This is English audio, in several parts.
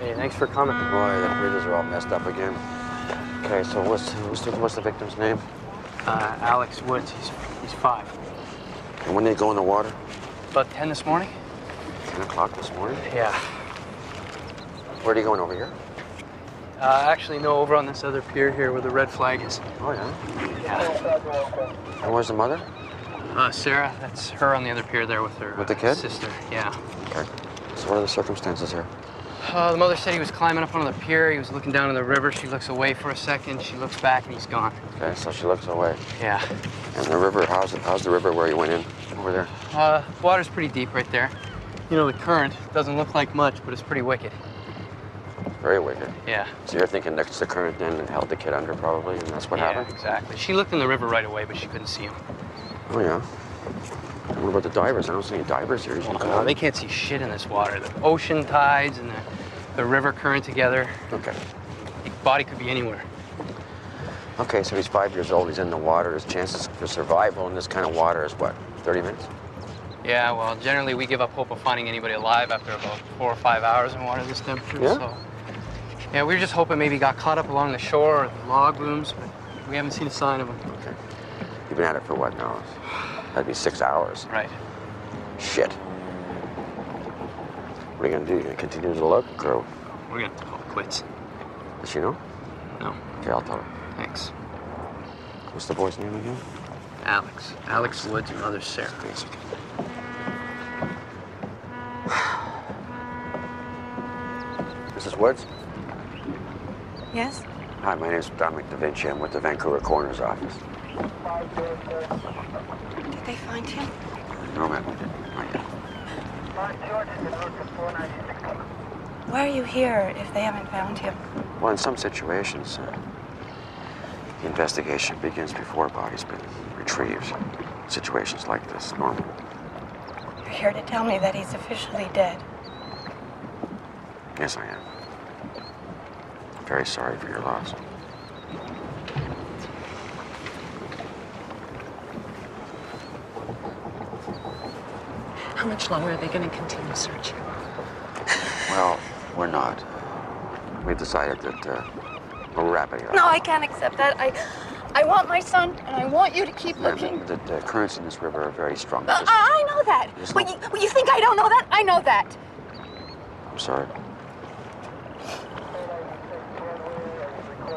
Hey, thanks for coming. Boy, the bridges are all messed up again. Okay, so what's the victim's name? Alex Woods. He's 5. And when did he go in the water? About 10 this morning. 10 o'clock this morning? Yeah. Where are you going, over here? Actually, no, over on this other pier here where the red flag is. Oh, yeah? Yeah. And where's the mother? Sarah, that's her on the other pier there with her With the kid? sister. Yeah. Okay. So what are the circumstances here? The mother said he was climbing up onto the pier. He was looking down in the river. She looks away for a second. She looks back, and he's gone. Okay, so she looks away. Yeah. And the river, how's the river where you went in over there? Water's pretty deep right there. You know, the current doesn't look like much, but it's pretty wicked. Very wicked. Yeah. So you're thinking that's the current then that held the kid under probably, and that's what happened? Yeah, exactly. She looked in the river right away, but she couldn't see him. Oh, yeah. What about the divers? I don't see any divers here. No, they can't see shit in this water. The ocean tides and the river current together. Okay. The body could be anywhere. Okay, so he's 5 years old. He's in the water. His chances for survival in this kind of water is what, 30 minutes? Yeah, well, generally we give up hope of finding anybody alive after about 4 or 5 hours in water this temperature. Yeah? So, yeah, we were just hoping maybe he got caught up along the shore or the log rooms, but we haven't seen a sign of him. Okay. You've been at it for what now? That'd be 6 hours. Right. Shit. What are you gonna do? You gonna continue to look, or? We're gonna have to call it quits. Does she know? No. Okay, I'll tell her. Thanks. What's the boy's name again? Alex. Alex Woods and mother Sarah. Thanks. Mrs. Woods? Yes? Hi, my name's Dominic Da Vinci. I'm with the Vancouver Coroner's Office. Did they find him? No, ma'am. Not yet. Why are you here if they haven't found him? Well, in some situations, The investigation begins before a body's been retrieved. Situations like this, normal. You're here to tell me that he's officially dead. Yes, I am. I'm very sorry for your loss. How much longer are they going to continue searching? Well, we're not. We've decided that we're wrapping it up. No, I can't accept that. I want my son, and I want you to keep Ma'am, looking. the currents in this river are very strong. I know that. There's But no- you think I don't know that? I know that. I'm sorry.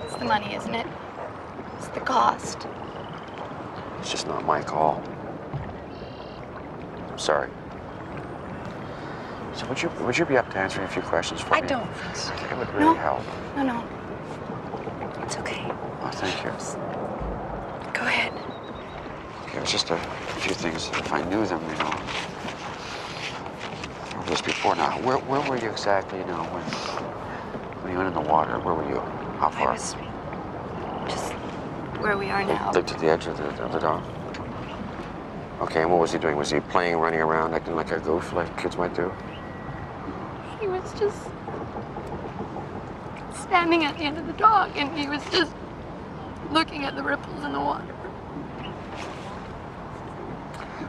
It's the money, isn't it? It's the cost. It's just not my call. I'm sorry. So would you be up to answering a few questions for me? I don't think so. It would really help. No. It's okay. Oh, thank you. Go ahead. Okay, it was just a few things. If I knew them, you know. I've this before now. Where were you exactly, you know, when you went in the water? Where were you? How far? I was just where we are now. To the edge of the dock. Okay, and what was he doing? Was he playing, running around, acting like a goof, like kids might do? He was just standing at the end of the dock, and he was just looking at the ripples in the water.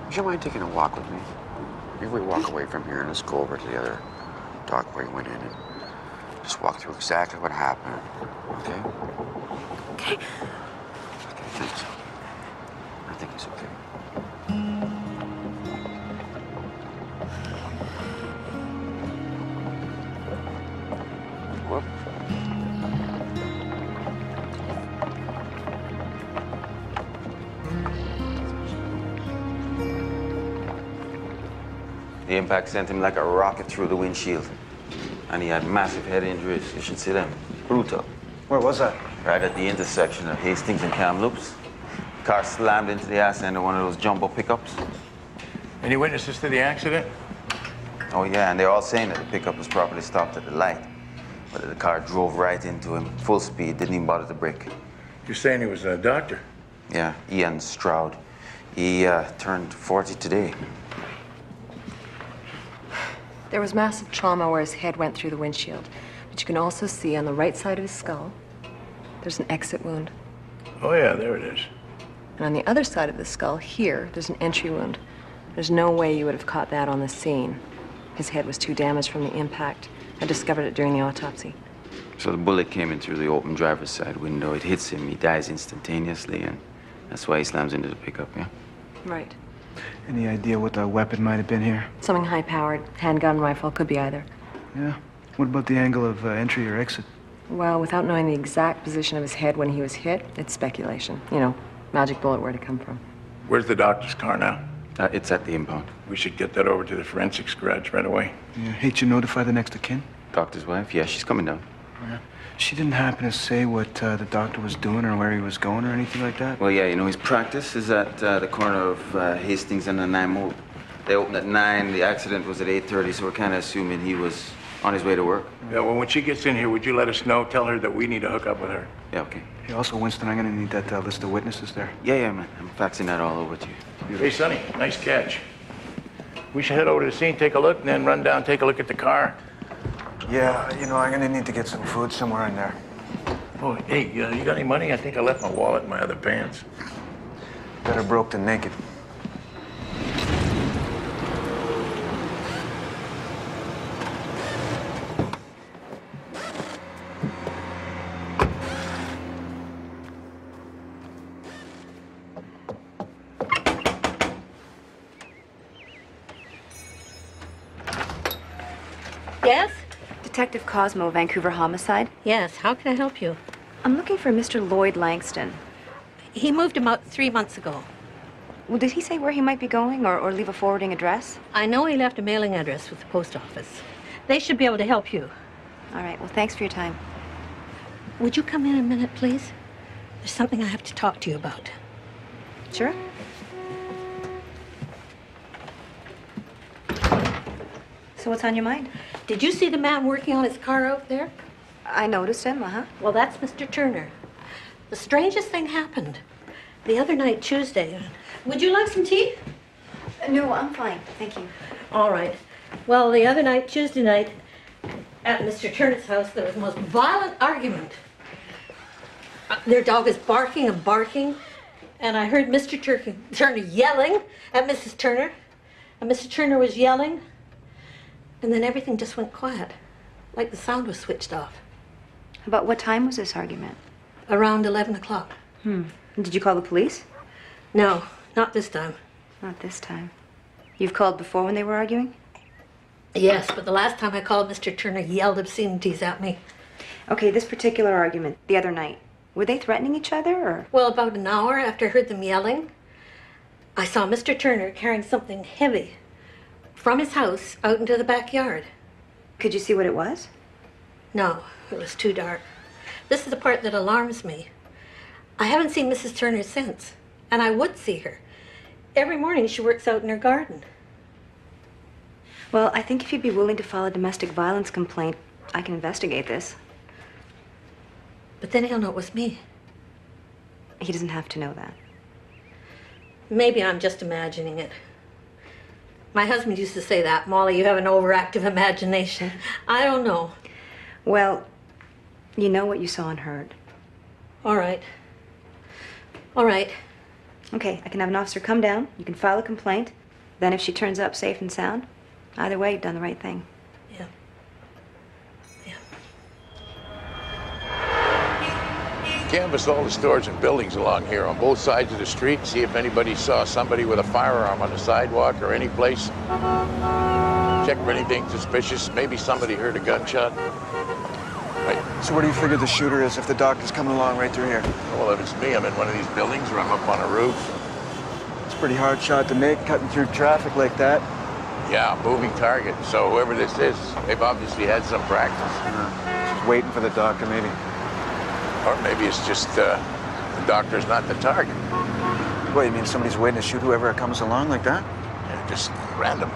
Would you mind taking a walk with me? Maybe we walk away from here and let's go over to the other dock where he went in and just walk through exactly what happened. Okay? Okay. Okay, thanks. I think he's okay. Whoop. The impact sent him like a rocket through the windshield. And he had massive head injuries. You should see them. Brutal. Where was that? Right at the intersection of Hastings and Kamloops. Car slammed into the ass end of one of those jumbo pickups. Any witnesses to the accident? Oh, yeah, and they're all saying that the pickup was properly stopped at the light. But the car drove right into him, full speed, didn't even bother to brake. You're saying he was a doctor? Yeah, Ian Stroud. He turned 40 today. There was massive trauma where his head went through the windshield. But you can also see on the right side of his skull, there's an exit wound. Oh, yeah, there it is. And on the other side of the skull, here, there's an entry wound. There's no way you would have caught that on the scene. His head was too damaged from the impact. I discovered it during the autopsy. So the bullet came in through the open driver's side window. It hits him, he dies instantaneously, and that's why he slams into the pickup, yeah? Right. Any idea what the weapon might have been here? Something high-powered. Handgun, rifle, could be either. Yeah. What about the angle of entry or exit? Well, without knowing the exact position of his head when he was hit, it's speculation. You know, magic bullet, where to come from. Where's the doctor's car now? It's at the impound. We should get that over to the forensics garage right away. Yeah. Hate you notify the next of kin? Doctor's wife? Yeah, she's coming down. Yeah. She didn't happen to say what the doctor was doing or where he was going or anything like that? Well, yeah, you know, his practice is at the corner of Hastings and the 9 Mall. They opened at 9, the accident was at 8:30, so we're kind of assuming he was on his way to work. Yeah, well, when she gets in here, would you let us know? Tell her that we need to hook up with her. Yeah, okay. Hey, also, Winston, I'm gonna need that list of witnesses there. Yeah, man, I'm faxing that all over to you. Hey, Sonny, nice catch. We should head over to the scene, take a look, and then run down, take a look at the car. Yeah, you know, I'm gonna need to get some food somewhere in there. Oh, hey, you got any money? I think I left my wallet in my other pants. Better broke than naked. Yes? Detective Cosmo, Vancouver Homicide. Yes, how can I help you? I'm looking for Mr. Lloyd Langston. He moved him out 3 months ago. Well, did he say where he might be going or leave a forwarding address? I know he left a mailing address with the post office. They should be able to help you. All right, well, thanks for your time. Would you come in a minute, please? There's something I have to talk to you about. Sure. So what's on your mind? Did you see the man working on his car out there? I noticed him, uh-huh. Well, that's Mr. Turner. The strangest thing happened. The other night, Tuesday. Would you like some tea? No, I'm fine. Thank you. All right. Well, the other night, Tuesday night, at Mr. Turner's house, there was the most violent argument. Their dog is barking and barking, and I heard Mr. Turner yelling at Mrs. Turner, and Mr. Turner was yelling, and then everything just went quiet, like the sound was switched off. About what time was this argument? Around 11 o'clock. Did you call the police? No, not this time. Not this time. You've called before when they were arguing? Yes, but the last time I called, Mr. Turner yelled obscenities at me. Okay, this particular argument, the other night, were they threatening each other, or? Well, about an hour after I heard them yelling, I saw Mr. Turner carrying something heavy from his house out into the backyard. Could you see what it was? No, it was too dark. This is the part that alarms me. I haven't seen Mrs. Turner since, and I would see her. Every morning she works out in her garden. Well, I think if you'd be willing to file a domestic violence complaint, I can investigate this. But then he'll know it was me. He doesn't have to know that. Maybe I'm just imagining it. My husband used to say that, Molly, you have an overactive imagination. I don't know. Well, you know what you saw and heard. All right. All right. Okay, I can have an officer come down, you can file a complaint, then if she turns up safe and sound, either way, you've done the right thing. Yeah. Yeah. Canvass all the stores and buildings along here on both sides of the street, see if anybody saw somebody with a firearm on the sidewalk or any place. Check for anything suspicious. Maybe somebody heard a gunshot. Right. So where do you figure the shooter is if the doctor's coming along right through here? Well, if it's me, I'm in one of these buildings or I'm up on a roof. It's a pretty hard shot to make, cutting through traffic like that. Yeah, moving target. So whoever this is, they've obviously had some practice. Just waiting for the doctor, maybe. Or maybe it's just the doctor's not the target. What, you mean somebody's waiting to shoot whoever comes along like that? Yeah, just random.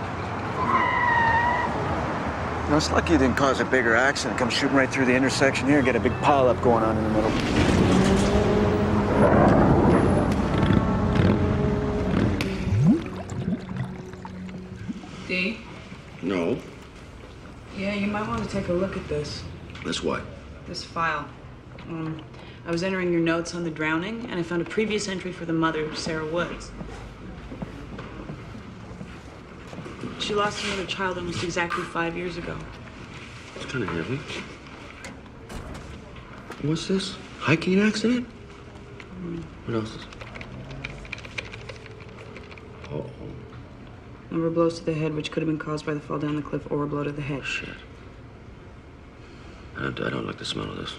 No, it's lucky you didn't cause a bigger accident. Come shooting right through the intersection here and get a big pile-up going on in the middle. Dee? No. Yeah, you might want to take a look at this. This what? This file. I was entering your notes on the drowning, and I found a previous entry for the mother, Sarah Woods. She lost another child almost exactly 5 years ago. It's kind of heavy. What's this? Hiking accident? What else is? Oh. Number of blows to the head, which could have been caused by the fall down the cliff or a blow to the head. Shit. I don't like the smell of this.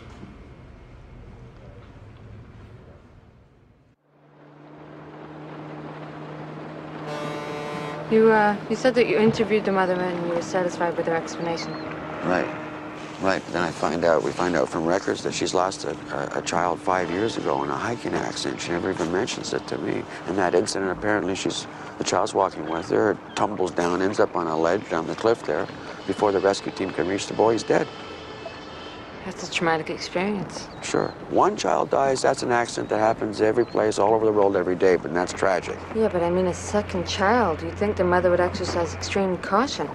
You said that you interviewed the mother and you were satisfied with her explanation. Right. Right, but then we find out from records that she's lost a child 5 years ago in a hiking accident. She never even mentions it to me. In that incident, apparently the child's walking with her, tumbles down, ends up on a ledge down the cliff there. Before the rescue team can reach the boy, he's dead. That's a traumatic experience. Sure. One child dies, that's an accident that happens every place, all over the world, every day, but that's tragic. Yeah, but I mean a second child. You'd think the mother would exercise extreme caution,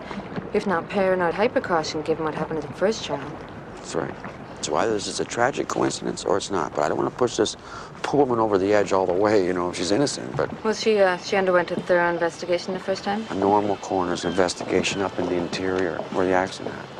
if not paranoid hypercaution, given what happened to the first child. That's right. So either this is a tragic coincidence or it's not, but I don't want to push this poor woman over the edge all the way, you know, if she's innocent, but... Well, she underwent a thorough investigation the first time? A normal coroner's investigation up in the interior where the accident happened.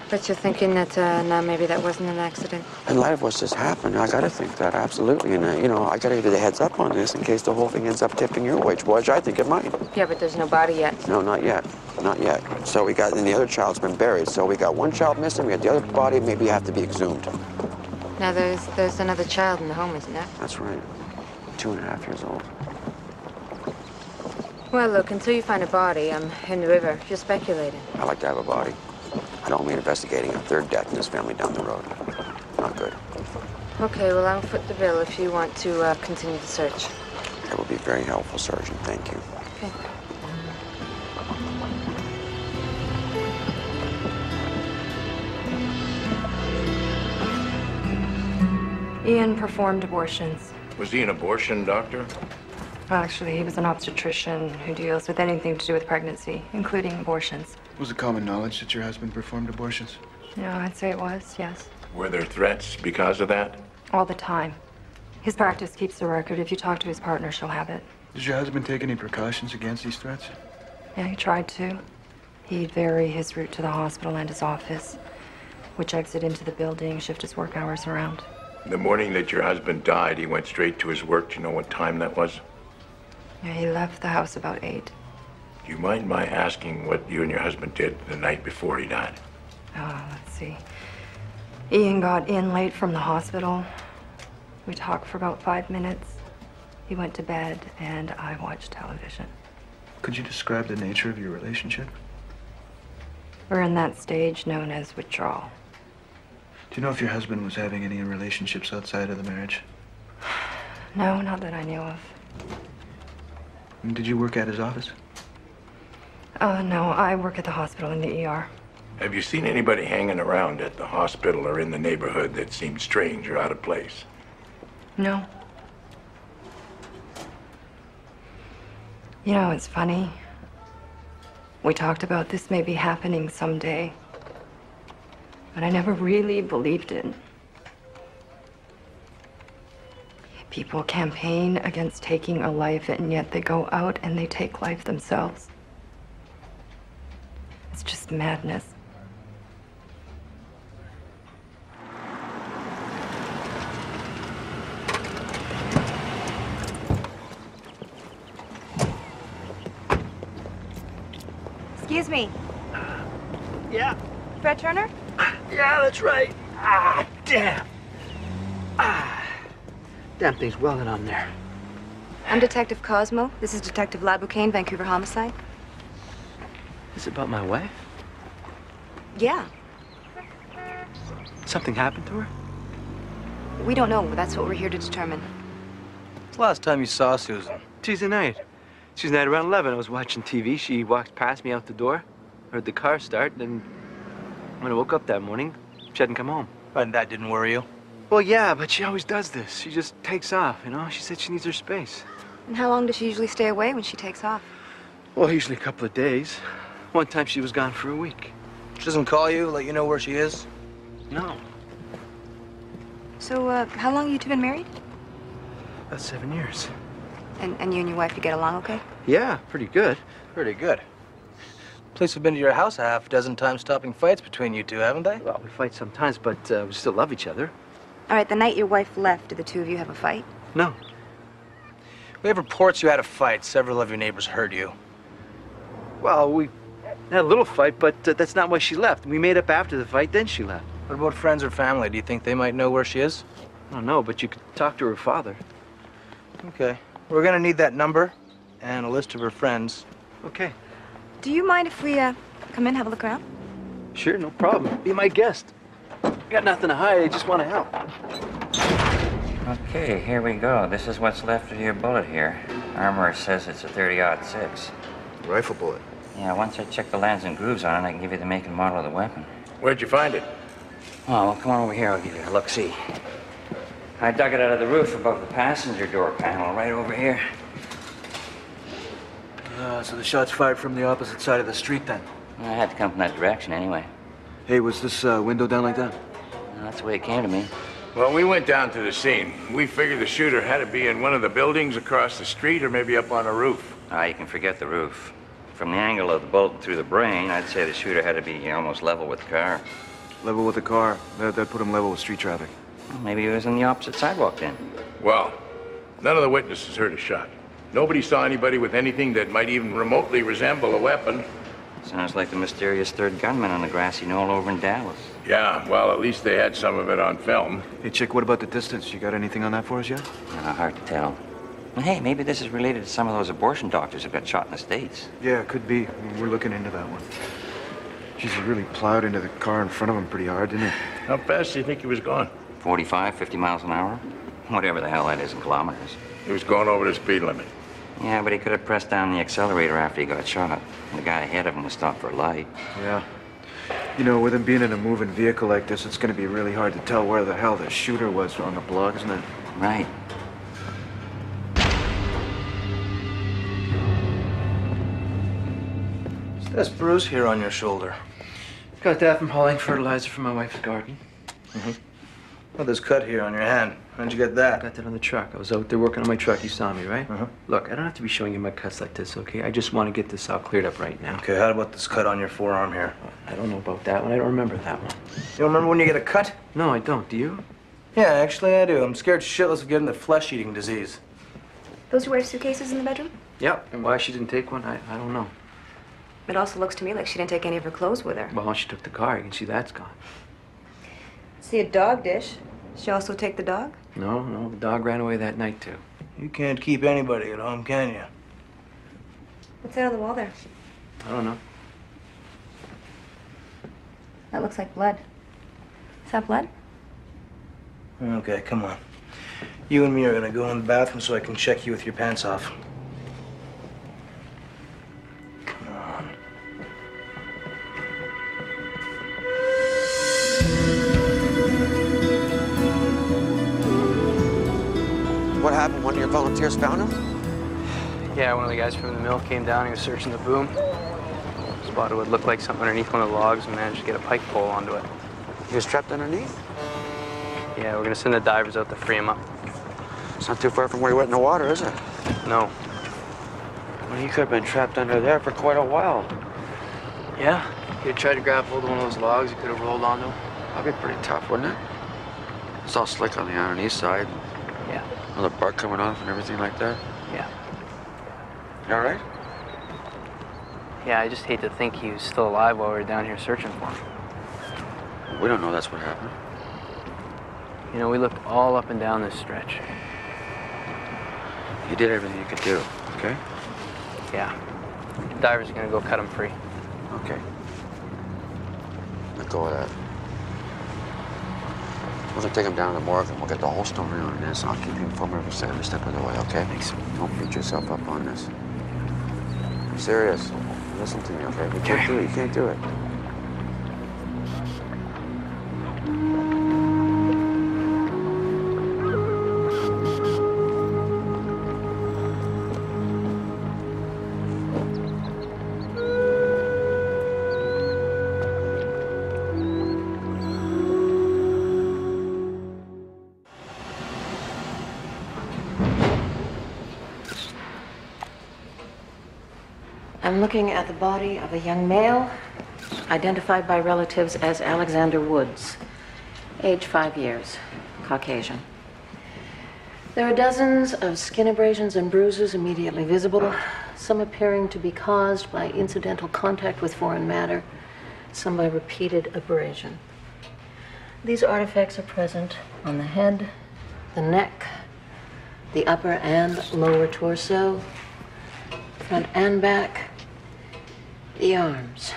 But you're thinking that now maybe that wasn't an accident? In light of what's just happened, I gotta think that, absolutely. And, you know, I gotta give you the heads up on this in case the whole thing ends up tipping your way, which I think it might. Yeah, but there's no body yet. No, not yet. Not yet. So and the other child's been buried. So we got one child missing, we got the other body, maybe have to be exhumed. Now, there's another child in the home, isn't there? That's right. 2.5 years old. Well, look, until you find a body, in the river, you're speculating. I like to have a body. I don't mean investigating a third death in this family down the road. Not good. Okay, well, I'll foot the bill if you want to continue the search. That would be very helpful, Sergeant. Thank you. Okay. Ian performed abortions. Was he an abortion doctor? Well, actually, he was an obstetrician who deals with anything to do with pregnancy, including abortions. Was it common knowledge that your husband performed abortions? Yeah, I'd say it was, yes. Were there threats because of that? All the time. His practice keeps the record. If you talk to his partner, she'll have it. Did your husband take any precautions against these threats? Yeah, he tried to. He'd vary his route to the hospital and his office, which exit into the building, shift his work hours around. The morning that your husband died, he went straight to his work. Do you know what time that was? Yeah, he left the house about 8. Do you mind my asking what you and your husband did the night before he died? Let's see. Ian got in late from the hospital. We talked for about 5 minutes. He went to bed, and I watched television. Could you describe the nature of your relationship? We're in that stage known as withdrawal. Do you know if your husband was having any relationships outside of the marriage? No, not that I knew of. And did you work at his office? No, I work at the hospital in the ER. Have you seen anybody hanging around at the hospital or in the neighborhood that seemed strange or out of place? No. You know, it's funny. We talked about this maybe happening someday, but I never really believed it. People campaign against taking a life, and yet they go out and they take life themselves. It's just madness. Excuse me. Yeah. Fred Turner? Yeah, that's right. Damn. Damn thing's welding on there. I'm Detective Cosmo. This is Detective Laboucaine, Vancouver Homicide. Is it about my wife? Yeah. Something happened to her? We don't know. That's what we're here to determine. When's the last time you saw Susan? Tuesday night. Tuesday night around 11. I was watching TV. She walked past me out the door. Heard the car start. And when I woke up that morning, she hadn't come home. And that didn't worry you? Well, yeah, but she always does this. She just takes off, you know? She said she needs her space. And how long does she usually stay away when she takes off? Well, usually a couple of days. One time she was gone for a week. She doesn't call you, let you know where she is? No. So, how long have you two been married? About 7 years. And you and your wife, you get along okay? Yeah, pretty good. Pretty good. Police have been to your house a half dozen times stopping fights between you two, haven't they? Well, we fight sometimes, but we still love each other. All right, the night your wife left, did the two of you have a fight? No. We have reports you had a fight. Several of your neighbors heard you. Well, we had a little fight, but that's not why she left. We made up after the fight, then she left. What about friends or family? Do you think they might know where she is? I don't know, but you could talk to her father. Okay. We're gonna need that number and a list of her friends. Okay. Do you mind if we, come in, have a look around? Sure, no problem. Be my guest. Got nothing to hide, I just want to help. Okay, here we go. This is what's left of your bullet here. Armorer says it's a 30-06. Rifle bullet. Yeah, once I check the lands and grooves on it, I can give you the make and model of the weapon. Where'd you find it? Oh, well, come on over here. I'll give you a look-see. I dug it out of the roof above the passenger door panel, right over here. So the shots fired from the opposite side of the street, then? I had to come from that direction anyway. Hey, was this window down like that? Well, that's the way it came to me. Well, we went down to the scene. We figured the shooter had to be in one of the buildings across the street or maybe up on a roof. You can forget the roof. From the angle of the bullet through the brain, I'd say the shooter had to be almost level with the car. Level with the car? That'd put him level with street traffic. Well, maybe he was on the opposite sidewalk then. Well, none of the witnesses heard a shot. Nobody saw anybody with anything that might even remotely resemble a weapon. Sounds like the mysterious third gunman on the grassy knoll over in Dallas. Yeah, well, at least they had some of it on film. Hey, Chick, what about the distance? You got anything on that for us yet? Hard to tell. Well, hey, maybe this is related to some of those abortion doctors who got shot in the States. Yeah, it could be. We're looking into that one. Jeez, he really plowed into the car in front of him pretty hard, didn't he? How fast do you think he was going? 45, 50 miles an hour? Whatever the hell that is in kilometers. He was going over the speed limit. Yeah, but he could have pressed down the accelerator after he got shot. The guy ahead of him was stopped for a light. Yeah. You know, with him being in a moving vehicle like this, it's going to be really hard to tell where the hell the shooter was on the block, isn't it? Right. What's this bruise here on your shoulder? Got that from hauling fertilizer from my wife's garden. Well, this cut here on your hand. How'd you get that? I got that on the truck. I was out there working on my truck. You saw me, right? Look, I don't have to be showing you my cuts like this, okay? I just want to get this all cleared up right now. Okay, how about this cut on your forearm here? I don't know about that one. I don't remember that one. You don't remember when you get a cut? No, I don't. Do you? Yeah, actually I do. I'm scared shitless of getting the flesh-eating disease. Those your wife's suitcases in the bedroom? Yep. And why she didn't take one, I don't know. It also looks to me like she didn't take any of her clothes with her. Well, she took the car. You can see that's gone. See a dog dish. She also take the dog? No, the dog ran away that night, too. You can't keep anybody at home, can you? What's that on the wall there? I don't know. That looks like blood. Is that blood? Okay, come on. You and me are gonna go in the bathroom so I can check you with your pants off. Come on. What happened? One of your volunteers found him? Yeah, one of the guys from the mill came down. He was searching the boom. Spotted what looked like something underneath one of the logs and managed to get a pike pole onto it. He was trapped underneath? Yeah, we're gonna send the divers out to free him up. It's not too far from where he went in the water, is it? No. Well, he could have been trapped under there for quite a while. Yeah? He tried to grab hold of one of those logs. He could have rolled onto him. That'd be pretty tough, wouldn't it? It's all slick on the underneath side. Yeah. All the bark coming off and everything like that. Yeah. You all right? Yeah, I just hate to think he was still alive while we were down here searching for him. We don't know that's what happened. You know, we looked all up and down this stretch. You did everything you could do, okay? Yeah. The diver's gonna go cut him free. Okay. Let go of that. We're gonna take him down to the morgue and we'll get the whole story on this. I'll keep you informed every step of the way, okay? Thanks. Don't beat yourself up on this. I'm serious. Listen to me, okay? You can't do it. You can't do it. I'm looking at the body of a young male, identified by relatives as Alexander Woods, age 5 years, Caucasian. There are dozens of skin abrasions and bruises immediately visible, some appearing to be caused by incidental contact with foreign matter, some by repeated abrasion. These artifacts are present on the head, the neck, the upper and lower torso, front and back, the arms,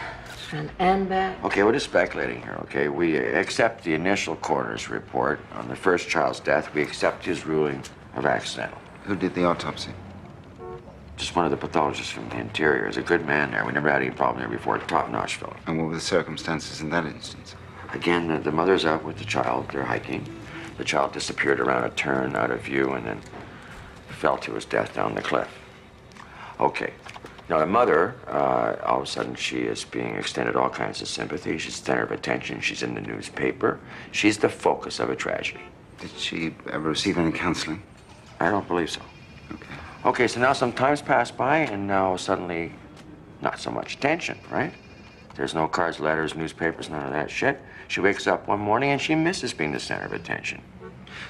front and back. Okay, we're just speculating here, okay? We accept the initial coroner's report on the first child's death. We accept his ruling of accidental. Who did the autopsy? Just one of the pathologists from the interior. He's a good man there. We never had any problem there before. Top-notch fellow. And what were the circumstances in that instance? Again, the mother's out with the child. They're hiking. The child disappeared around a turn out of view and then fell to his death down the cliff. Okay. Now, the mother, all of a sudden, she is being extended all kinds of sympathy. She's the center of attention. She's in the newspaper. She's the focus of a tragedy. Did she ever receive any counseling? I don't believe so. Okay. Okay, so now some time's passed by, and now suddenly, not so much attention, right? There's no cards, letters, newspapers, none of that shit. She wakes up one morning, and she misses being the center of attention.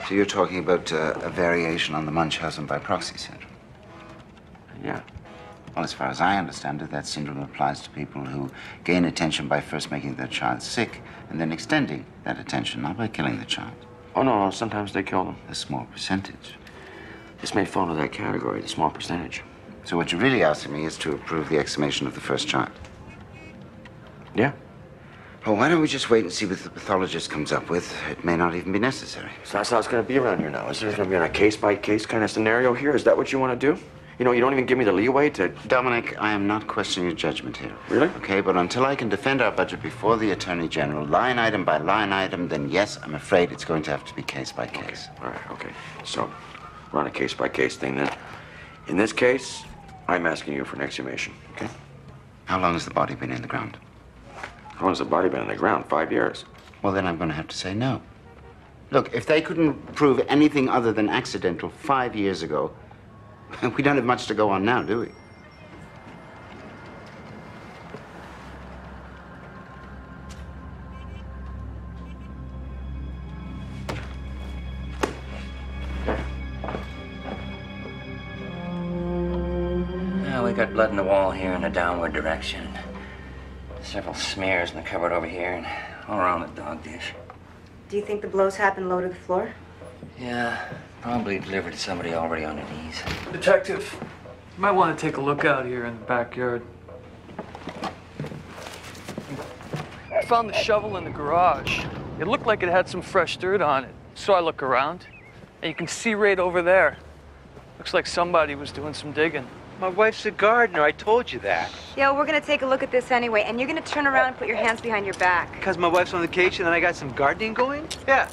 So you're talking about a variation on the Munchausen by proxy syndrome? Yeah. Well, as far as I understand it, that syndrome applies to people who gain attention by first making their child sick and then extending that attention, not by killing the child. Oh, no, sometimes they kill them. A small percentage. This may fall into that category, the small percentage. So what you're really asking me is to approve the exhumation of the first child? Yeah. Well, why don't we just wait and see what the pathologist comes up with? It may not even be necessary. So that's how it's going to be around here now. Is there going to be on a case-by-case kind of scenario here? Is that what you want to do? You know, you don't even give me the leeway to... Dominic, I am not questioning your judgment here. Really? Okay, but until I can defend our budget before the Attorney General, line item by line item, then yes, I'm afraid it's going to have to be case by case. Okay. All right, okay. So, we're on a case-by-case thing then. In this case, I'm asking you for an exhumation, okay? How long has the body been in the ground? How long has the body been in the ground? 5 years. Well, then I'm going to have to say no. Look, if they couldn't prove anything other than accidental 5 years ago, we don't have much to go on now, do we? Now we got blood in the wall here in a downward direction. Several smears in the cupboard over here and all around the dog dish. Do you think the blows happened low to the floor? Yeah, probably delivered to somebody already on their knees. Detective, you might want to take a look out here in the backyard. I found the shovel in the garage. It looked like it had some fresh dirt on it. So I look around, and you can see right over there. Looks like somebody was doing some digging. My wife's a gardener. I told you that. Yeah, we're gonna take a look at this anyway, and you're gonna turn around and put your hands behind your back. Because my wife's on vacation and I got some gardening going? Yeah.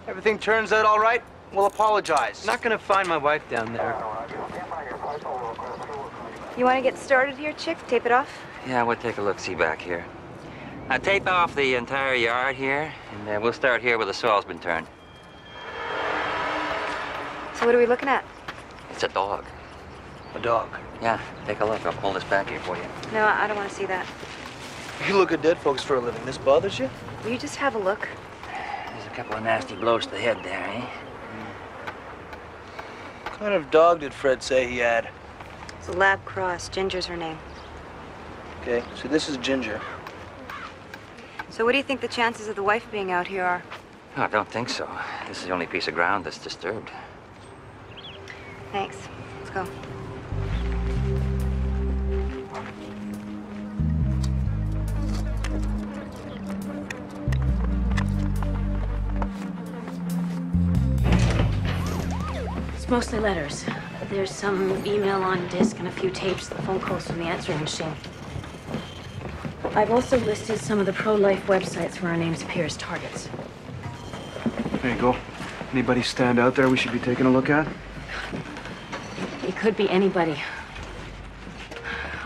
Everything turns out all right, we'll apologize. Not gonna find my wife down there. You wanna get started here, chick? Tape it off? Yeah, we'll take a look-see back here. Now tape off the entire yard here, and we'll start here where the soil's been turned. So what are we looking at? It's a dog. A dog? Yeah, take a look. I'll pull this back here for you. No, I don't want to see that. You look at dead folks for a living. This bothers you? Will you just have a look? There's a couple of nasty blows to the head there, eh? What kind of dog did Fred say he had? It's a lab cross. Ginger's her name. Okay, so this is Ginger. So what do you think the chances of the wife being out here are? Oh, I don't think so. This is the only piece of ground that's disturbed. Thanks. Let's go. It's mostly letters. There's some email on disk and a few tapes, phone calls from the answering machine. I've also listed some of the pro-life websites where our names appear as targets. There you go. Anybody stand out there we should be taking a look at? It could be anybody.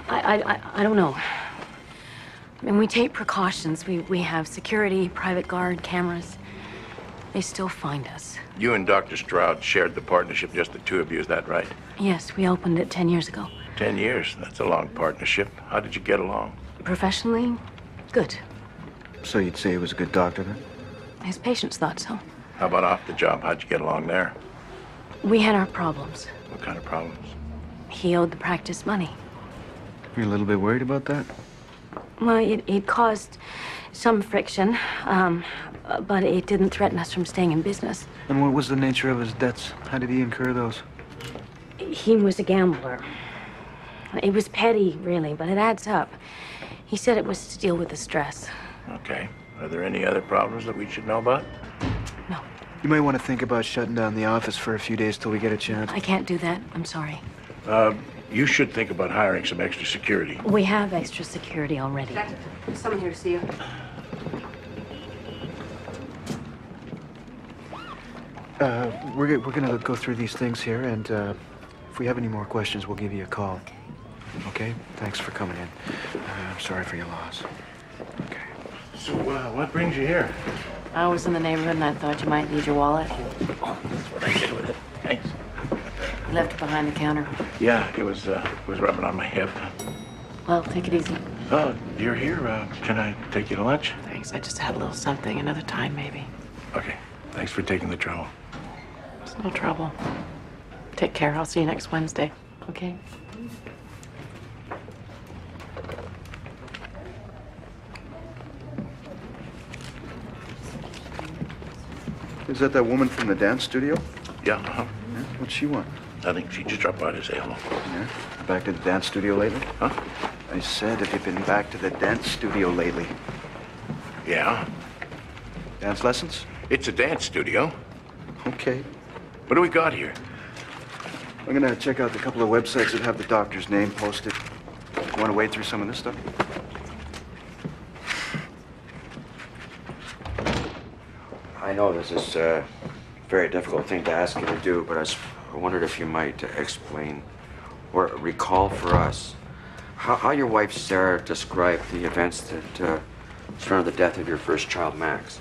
I don't know. I mean, we take precautions. We have security, private guard, cameras. They still find us. You and Dr. Stroud shared the partnership, just the two of you, is that right? Yes, we opened it 10 years ago. 10 years, that's a long partnership. How did you get along? Professionally, good. So you'd say he was a good doctor then? His patients thought so. How about off the job? How'd you get along there? We had our problems. What kind of problems? He owed the practice money. You're a little bit worried about that? Well, it caused some friction, but it didn't threaten us from staying in business. And what was the nature of his debts? How did he incur those? He was a gambler. It was petty, really, but it adds up. He said it was to deal with the stress. Okay. Are there any other problems that we should know about? No. You might want to think about shutting down the office for a few days till we get a chance. I can't do that. I'm sorry. You should think about hiring some extra security. We have extra security already. Detective, there's someone here to see you. We're gonna go through these things here, and if we have any more questions, we'll give you a call. Okay? Thanks for coming in. I'm sorry for your loss. Okay. So, what brings you here? I was in the neighborhood and I thought you might need your wallet. Oh, that's what I did with it. Thanks. You left it behind the counter. Yeah, it was rubbing on my hip. Well, take it easy. Oh, you're here. Can I take you to lunch? Thanks. I just had a little something. Another time, maybe. Okay. Thanks for taking the trouble. It's no trouble. Take care. I'll see you next Wednesday. Okay? Is that woman from the dance studio? Yeah, Yeah? What's she want? I think she just dropped by to say hello. Yeah? Back to the dance studio lately? Huh? I said, have you been back to the dance studio lately? Yeah. Dance lessons? It's a dance studio. Okay. What do we got here? I'm gonna check out the couple of websites that have the doctor's name posted. Want to wade through some of this stuff? I know this is a very difficult thing to ask you to do, but I wondered if you might explain or recall for us how your wife Sarah described the events that surrounded the death of your first child, Max.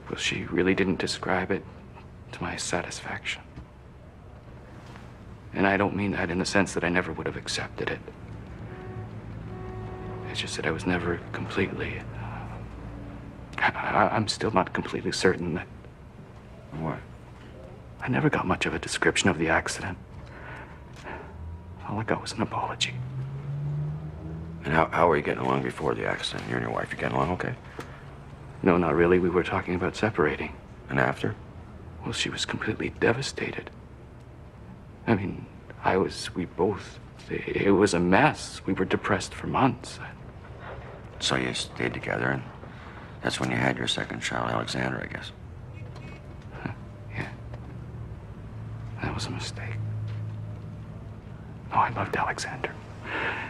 Well, she really didn't describe it to my satisfaction. And I don't mean that in the sense that I never would have accepted it. It's just that I was never completely... I'm still not completely certain that... What? I never got much of a description of the accident. All I got was an apology. And how were you getting along before the accident? You and your wife, you getting along okay? No, not really. We were talking about separating. And after? Well, she was completely devastated. I mean, we both, it was a mess. We were depressed for months. So you stayed together, and that's when you had your second child, Alexander, I guess. Yeah. That was a mistake. No, I loved Alexander.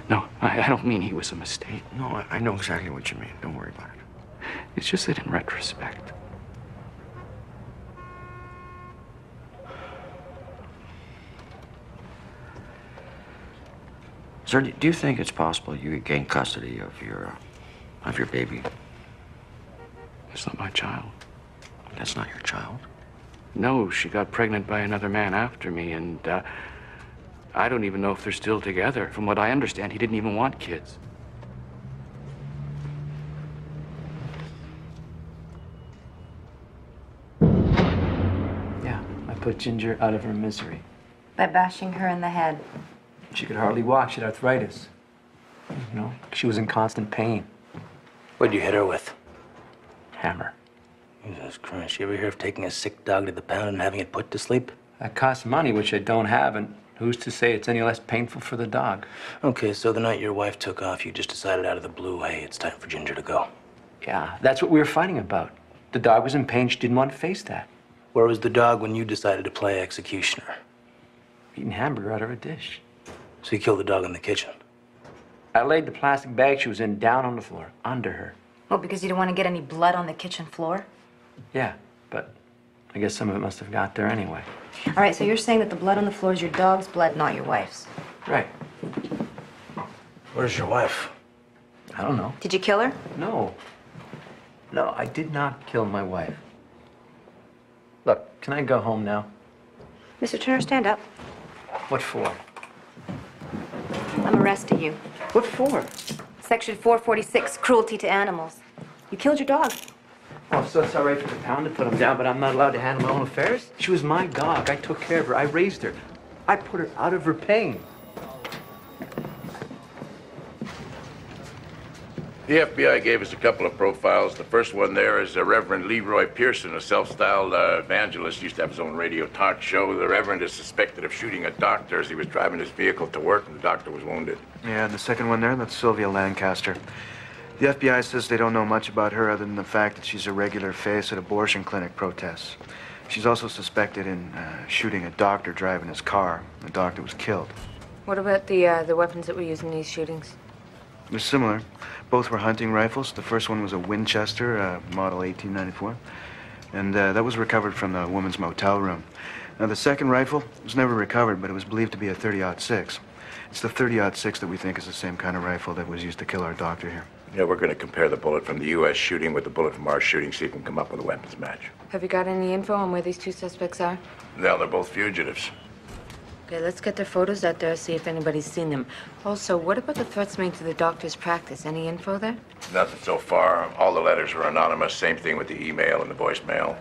No, I don't mean he was a mistake. No, I know exactly what you mean. Don't worry about it. It's just that in retrospect... Sir, do you think it's possible you could gain custody of your baby? It's not my child. That's not your child? No, she got pregnant by another man after me, and I don't even know if they're still together. From what I understand, he didn't even want kids. Yeah, I put Ginger out of her misery. By bashing her in the head. She could hardly walk. She had arthritis. You know, she was in constant pain. What'd you hit her with? Hammer. Jesus Christ, you ever hear of taking a sick dog to the pound and having it put to sleep? That costs money, which I don't have, and who's to say it's any less painful for the dog? Okay, so the night your wife took off, you just decided out of the blue, hey, it's time for Ginger to go. Yeah, that's what we were fighting about. The dog was in pain. She didn't want to face that. Where was the dog when you decided to play executioner? Eating hamburger out of a dish. So you killed the dog in the kitchen? I laid the plastic bag she was in down on the floor, under her. Well, because you didn't want to get any blood on the kitchen floor? Yeah, but I guess some of it must have got there anyway. All right, so you're saying that the blood on the floor is your dog's blood, not your wife's? Right. Where's your wife? I don't know. Did you kill her? No. No, I did not kill my wife. Look, can I go home now? Mr. Turner, stand up. What for? I'm arresting you. What for? Section 446, cruelty to animals. You killed your dog. Oh, so it's all right for the town to put him down, but I'm not allowed to handle my own affairs? She was my dog. I took care of her. I raised her. I put her out of her pain. The FBI gave us a couple of profiles. The first one there is Reverend Leroy Pearson, a self-styled evangelist. Used to have his own radio talk show. The Reverend is suspected of shooting a doctor as he was driving his vehicle to work, and the doctor was wounded. Yeah, and the second one there, that's Sylvia Lancaster. The FBI says they don't know much about her other than the fact that she's a regular face at abortion clinic protests. She's also suspected in shooting a doctor driving his car. The doctor was killed. What about the weapons that were used in these shootings? They're similar. Both were hunting rifles. The first one was a Winchester, model 1894. And that was recovered from the woman's motel room. Now, the second rifle was never recovered, but it was believed to be a .30-06. It's the .30-06 that we think is the same kind of rifle that was used to kill our doctor here. Yeah, we're going to compare the bullet from the U.S. shooting with the bullet from our shooting, see if we can come up with a weapons match. Have you got any info on where these two suspects are? Well, they're both fugitives. Okay, let's get their photos out there, see if anybody's seen them. Also, what about the threats made to the doctor's practice? Any info there? Nothing so far. All the letters were anonymous. Same thing with the email and the voicemail.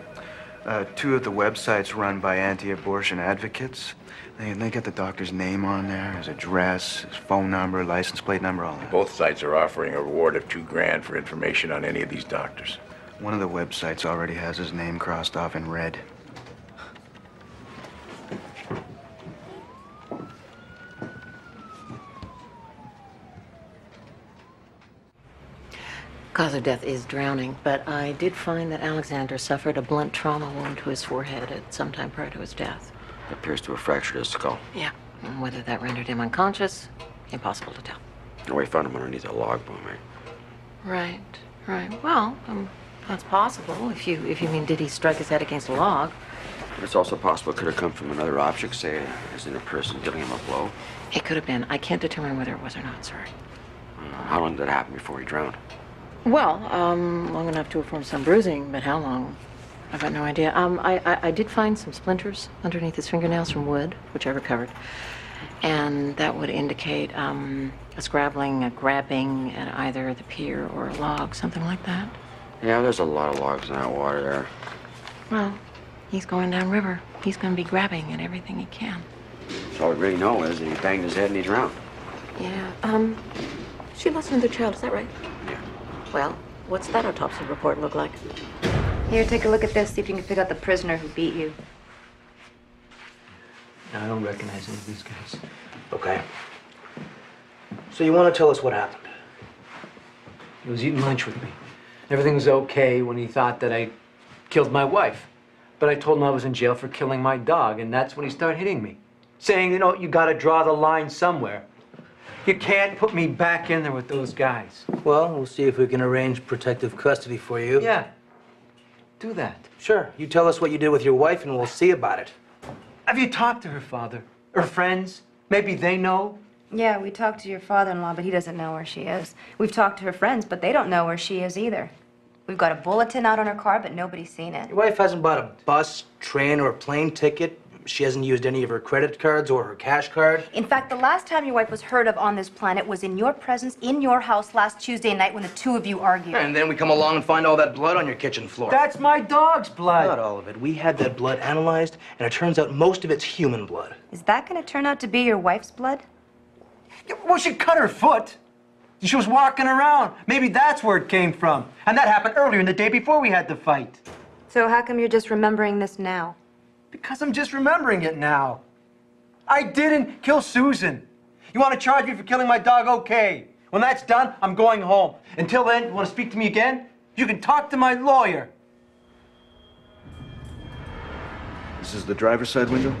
Two of the websites run by anti-abortion advocates. They get the doctor's name on there, his address, his phone number, license plate number, all that. Both sites are offering a reward of $2,000 for information on any of these doctors. One of the websites already has his name crossed off in red. cause of death is drowning, but I did find that Alexander suffered a blunt trauma wound to his forehead at some time prior to his death. It appears to have fractured his skull. Yeah. And whether that rendered him unconscious, impossible to tell. And we found him underneath a log boom, eh? Right. Well, that's possible. If you mean, did he strike his head against a log? It's also possible it could have come from another object, say, as in a person giving him a blow. It could have been. I can't determine whether it was or not, sir. How long did that happen before he drowned? Well, long enough to have formed some bruising, but how long? I've got no idea. I did find some splinters underneath his fingernails from wood, which I recovered. And that would indicate a scrabbling, a grabbing at either the pier or a log, something like that. Yeah, there's a lot of logs in that water there. Well, he's going downriver. He's going to be grabbing at everything he can. So all we really know is that he banged his head and he drowned. Yeah. She lost another child, is that right? Yeah. Well, what's that autopsy report look like? Here, take a look at this. See if you can pick out the prisoner who beat you. No, I don't recognize any of these guys. Okay. So you want to tell us what happened? He was eating lunch with me. Everything was okay when he thought that I killed my wife. But I told him I was in jail for killing my dog, and that's when he started hitting me. Saying, you know, you gotta draw the line somewhere. You can't put me back in there with those guys. Well, we'll see if we can arrange protective custody for you. Yeah. Do that. Sure. You tell us what you did with your wife, and we'll see about it. Have you talked to her father? Her friends? Maybe they know? Yeah, we talked to your father-in-law, but he doesn't know where she is. We've talked to her friends, but they don't know where she is either. We've got a bulletin out on her car, but nobody's seen it. Your wife hasn't bought a bus, train, or plane ticket. She hasn't used any of her credit cards or her cash card. In fact, the last time your wife was heard of on this planet was in your presence in your house last Tuesday night when the two of you argued. And then we come along and find all that blood on your kitchen floor. That's my dog's blood. Not all of it. We had that blood analyzed, and it turns out most of it's human blood. Is that going to turn out to be your wife's blood? Well, she cut her foot. She was walking around. Maybe that's where it came from. And that happened earlier in the day before we had the fight. So how come you're just remembering this now? Because I'm just remembering it now. I didn't kill Susan. You want to charge me for killing my dog? Okay. When that's done, I'm going home. Until then, you want to speak to me again? You can talk to my lawyer. This is the driver's side window?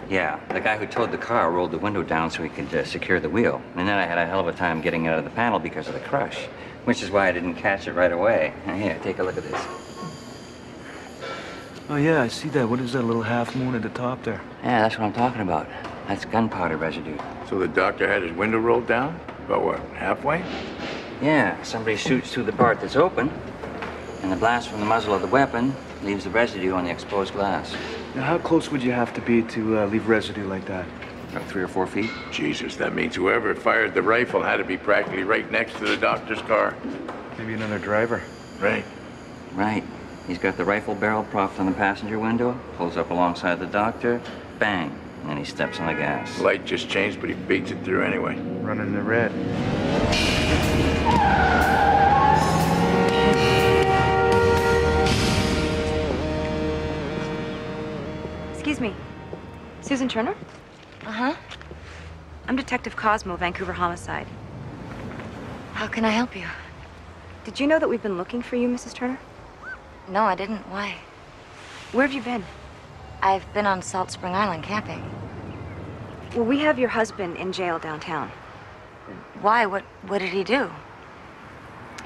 Yeah, the guy who towed the car rolled the window down so he could secure the wheel. And then I had a hell of a time getting out of the panel because of the crush, which is why I didn't catch it right away. Here, take a look at this. Oh, yeah, I see that. What is that little half moon at the top there? Yeah, that's what I'm talking about. That's gunpowder residue. So the doctor had his window rolled down? About what, halfway? Yeah, somebody shoots through the part that's open, and the blast from the muzzle of the weapon leaves the residue on the exposed glass. Now, how close would you have to be to leave residue like that? About 3 or 4 feet. Jesus, that means whoever fired the rifle had to be practically right next to the doctor's car. Maybe another driver. Right. Right. He's got the rifle barrel propped on the passenger window, pulls up alongside the doctor, bang, and then he steps on the gas. Light just changed, but he beats it through anyway. Running the red. Excuse me. Susan Turner? Uh-huh. I'm Detective Cosmo, Vancouver Homicide. How can I help you? Did you know that we've been looking for you, Mrs. Turner? No, I didn't. Why? Where have you been? I've been on Salt Spring Island camping. Well, we have your husband in jail downtown. Why? What did he do?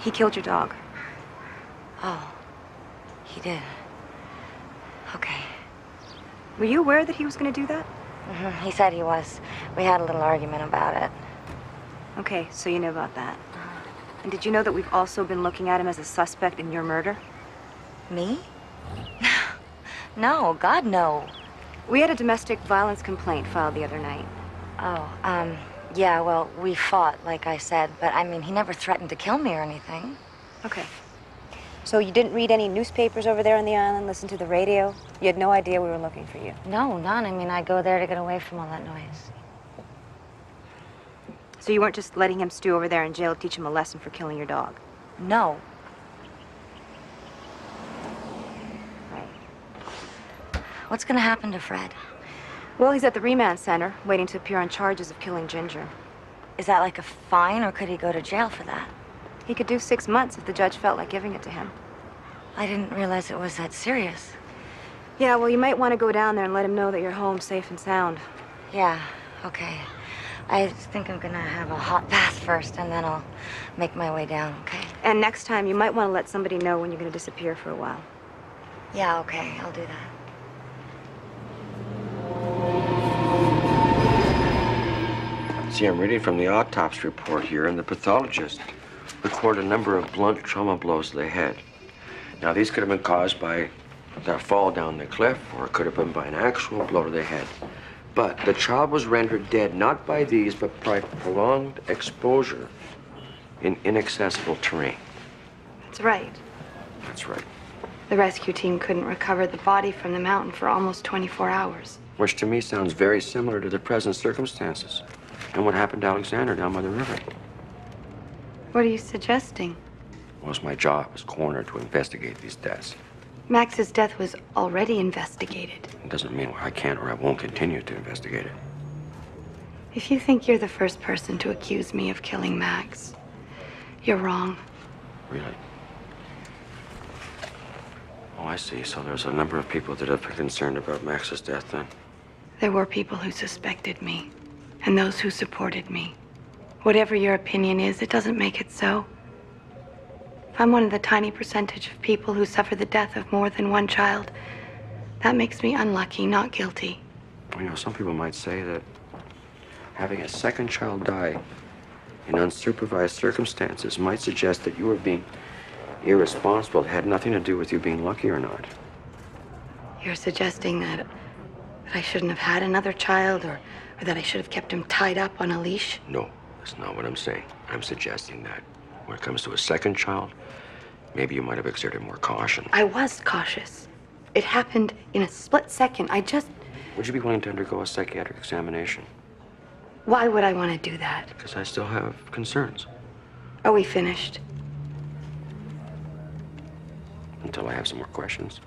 He killed your dog. Oh, he did. Okay. Were you aware that he was going to do that? He said he was. We had a little argument about it. Okay, so you knew about that. And did you know that we've also been looking at him as a suspect in your murder? Me? No, God, no. We had a domestic violence complaint filed the other night. Oh, yeah, well, we fought, like I said, but I mean, he never threatened to kill me or anything. Okay. So you didn't read any newspapers over there on the island, listen to the radio? You had no idea we were looking for you? No, none. I mean, I go there to get away from all that noise. So you weren't just letting him stew over there in jail to teach him a lesson for killing your dog? No. Right. What's gonna happen to Fred? Well, he's at the remand center, waiting to appear on charges of killing Ginger. Is that like a fine, or could he go to jail for that? He could do 6 months if the judge felt like giving it to him. I didn't realize it was that serious. Yeah, well, you might want to go down there and let him know that you're home safe and sound. Yeah, okay. I think I'm gonna have a hot bath first, and then I'll make my way down, okay? And next time, you might want to let somebody know when you're going to disappear for a while. Yeah, okay, I'll do that. See, I'm reading from the autopsy report here, and the pathologist recorded a number of blunt trauma blows to the head. Now, these could have been caused by that fall down the cliff, or it could have been by an actual blow to the head. But the child was rendered dead not by these, but by prolonged exposure in inaccessible terrain. That's right. That's right. The rescue team couldn't recover the body from the mountain for almost 24 hours. Which to me sounds very similar to the present circumstances and what happened to Alexander down by the river. What are you suggesting? Well, it's my job as coroner to investigate these deaths. Max's death was already investigated. It doesn't mean I can't or I won't continue to investigate it. If you think you're the first person to accuse me of killing Max, you're wrong. Really? Oh, I see. So there's a number of people that have been concerned about Max's death, then? There were people who suspected me, and those who supported me. Whatever your opinion is, it doesn't make it so. If I'm one of the tiny percentage of people who suffer the death of more than one child, that makes me unlucky, not guilty. You know, some people might say that having a second child die in unsupervised circumstances might suggest that you were being irresponsible. It had nothing to do with you being lucky or not. You're suggesting that I shouldn't have had another child, or that I should have kept him tied up on a leash? No, that's not what I'm saying. I'm suggesting that when it comes to a second child, maybe you might have exerted more caution. I was cautious. It happened in a split second. Would you be willing to undergo a psychiatric examination? Why would I want to do that? Because I still have concerns. Are we finished? Until I have some more questions.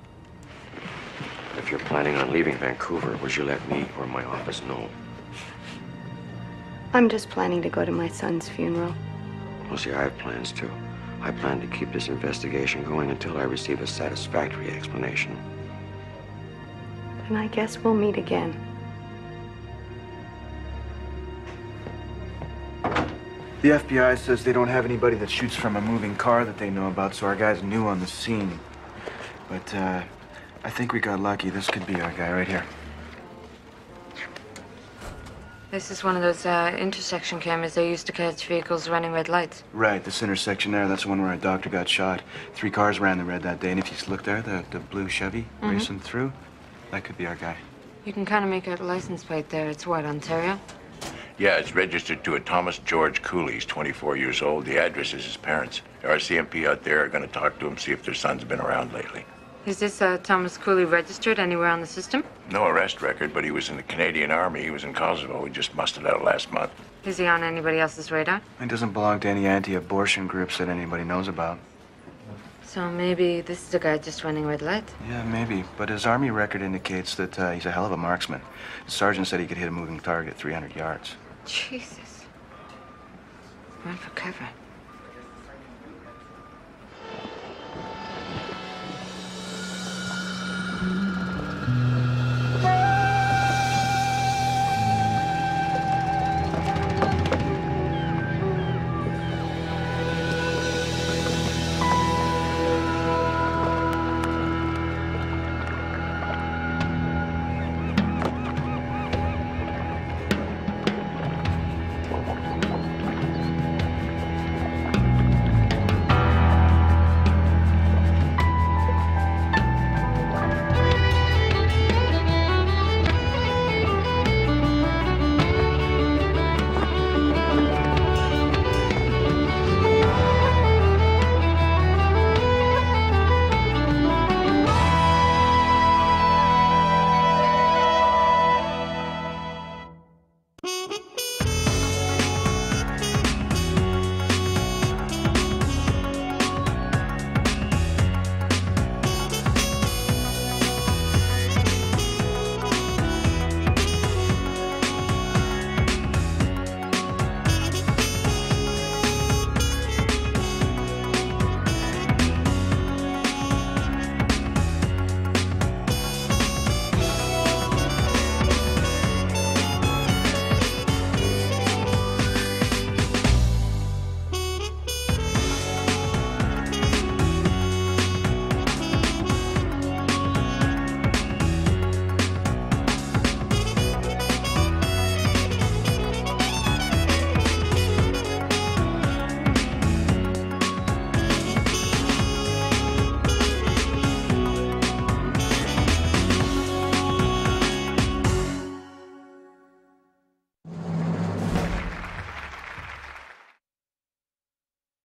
If you're planning on leaving Vancouver, would you let me or my office know? I'm just planning to go to my son's funeral. Well, see, I have plans too. I plan to keep this investigation going until I receive a satisfactory explanation. And I guess we'll meet again. The FBI says they don't have anybody that shoots from a moving car that they know about, so our guy's new on the scene. But, I think we got lucky. This could be our guy right here. This is one of those intersection cameras they used to catch vehicles running red lights. Right, this intersection there, that's the one where our doctor got shot. 3 cars ran the red that day, and if you look there, the blue Chevy racing through, that could be our guy. You can kind of make out a license plate there. It's what, Ontario? Yeah, it's registered to a Thomas George Cooley. He's 24 years old. The address is his parents'. The RCMP out there are going to talk to him, see if their son's been around lately. Is this Thomas Cooley registered anywhere on the system? No arrest record, but he was in the Canadian Army. He was in Kosovo. He just mustered out last month. Is he on anybody else's radar? He doesn't belong to any anti-abortion groups that anybody knows about. So maybe this is the guy just running red lights? Yeah, maybe. But his Army record indicates that he's a hell of a marksman. The sergeant said he could hit a moving target 300 yards. Jesus. Run for cover.